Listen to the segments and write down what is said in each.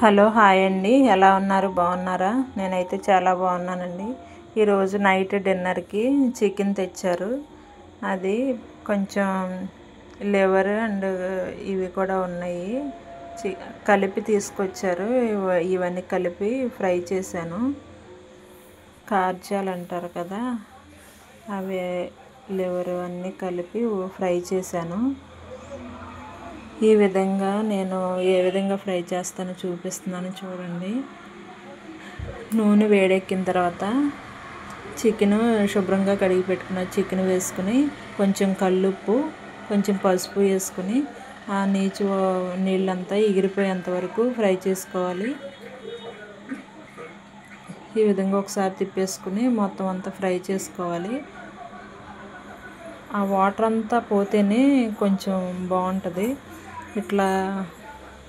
Hello hi అండి, ఎలా ఉన్నారు? బాగున్నారా? నేనైతే చాలా బాగున్నానండి. ఈరోజు నైట్ డిన్నర్కి చికెన్ తెచ్చారు. అది కొంచెం లివర్ అండ్ ఇవి కూడా ఉన్నాయి, కలిపి తీసుకొచ్చారు. ఇవన్నీ కలిపి ఫ్రై చేశాను. కార్జాలు అంటారు కదా, అవి లివర్ అన్నీ కలిపి ఫ్రై చేశాను. ఈ విధంగా నేను ఏ విధంగా ఫ్రై చేస్తానో చూపిస్తున్నాను చూడండి. నూనె వేడెక్కిన తర్వాత చికెన్ శుభ్రంగా కడిగి పెట్టుకున్న చికెన్ వేసుకుని కొంచెం కల్లుప్పు కొంచెం పసుపు వేసుకుని ఆ నీళ్ళంతా ఎగిరిపోయేంత వరకు ఫ్రై చేసుకోవాలి. ఈ విధంగా ఒకసారి తిప్పేసుకుని మొత్తం అంతా ఫ్రై చేసుకోవాలి. ఆ వాటర్ అంతా పోతేనే కొంచెం బాగుంటుంది. ఇట్లా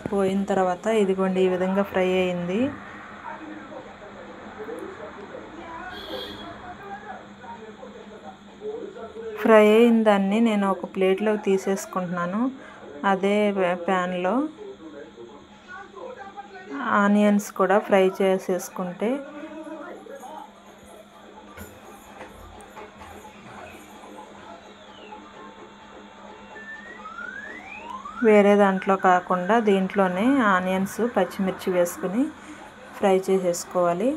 పోయిన తర్వాత ఇదిగోండి ఈ విధంగా ఫ్రై అయింది. ఫ్రై అయిన దాన్ని నేను ఒక ప్లేట్లోకి తీసేసుకుంటున్నాను. అదే ప్యాన్లో ఆనియన్స్ కూడా ఫ్రై చేసేసుకుంటే వేరే దాంట్లో కాకుండా దీంట్లోనే ఆనియన్స్ పచ్చిమిర్చి వేసుకుని ఫ్రై చేసేసుకోవాలి.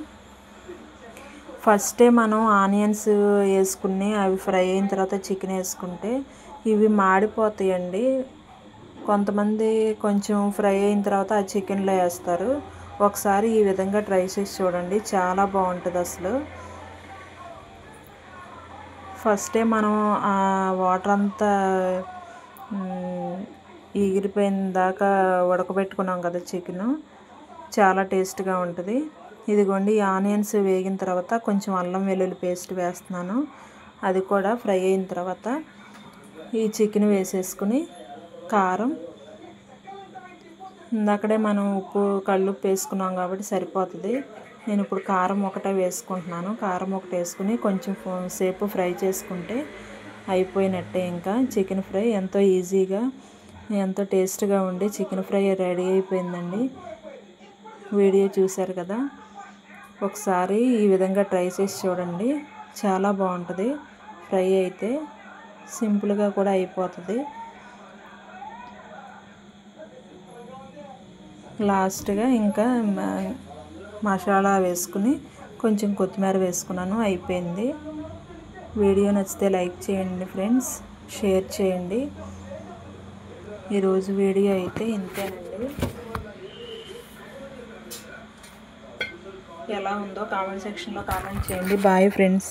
ఫస్టే మనం ఆనియన్స్ వేసుకుని అవి ఫ్రై అయిన తర్వాత చికెన్ వేసుకుంటే ఇవి మాడిపోతాయండి. కొంతమంది కొంచెం ఫ్రై అయిన తర్వాత ఆ చికెన్లో వేస్తారు. ఒకసారి ఈ విధంగా ట్రై చేసి చూడండి, చాలా బాగుంటుంది. అసలు ఫస్టే మనం ఆ వాటర్ అంతా ఎగిరిపోయిన దాకా ఉడకబెట్టుకున్నాం కదా చికెను, చాలా టేస్ట్గా ఉంటుంది. ఇదిగోండి ఆనియన్స్ వేగిన తర్వాత కొంచెం అల్లం వెల్లుల్లి పేస్ట్ వేస్తున్నాను. అది కూడా ఫ్రై అయిన తర్వాత ఈ చికెన్ వేసేసుకుని కారం, ఇందాకడే మనం ఉప్పు కల్లుప్పు వేసుకున్నాం కాబట్టి సరిపోతుంది. నేను ఇప్పుడు కారం ఒకటే వేసుకుంటున్నాను. కారం ఒకటి వేసుకుని కొంచెం సేపు ఫ్రై చేసుకుంటే అయిపోయినట్టే. ఇంకా చికెన్ ఫ్రై ఎంతో ఈజీగా ఎంతో టేస్ట్గా ఉండి చికెన్ ఫ్రై రెడీ అయిపోయిందండి. వీడియో చూశారు కదా, ఒకసారి ఈ విధంగా ట్రై చేసి చూడండి, చాలా బాగుంటుంది. ఫ్రై అయితే సింపుల్గా కూడా అయిపోతుంది. లాస్ట్గా ఇంకా మసాలా వేసుకుని కొంచెం కొత్తిమీర వేసుకున్నాను, అయిపోయింది. వీడియో నచ్చితే లైక్ చేయండి ఫ్రెండ్స్, షేర్ చేయండి. ఈరోజు వీడియో అయితే ఇంతేనండి. ఎలా ఉందో కామెంట్ సెక్షన్లో కామెంట్ చేయండి. Bye friends.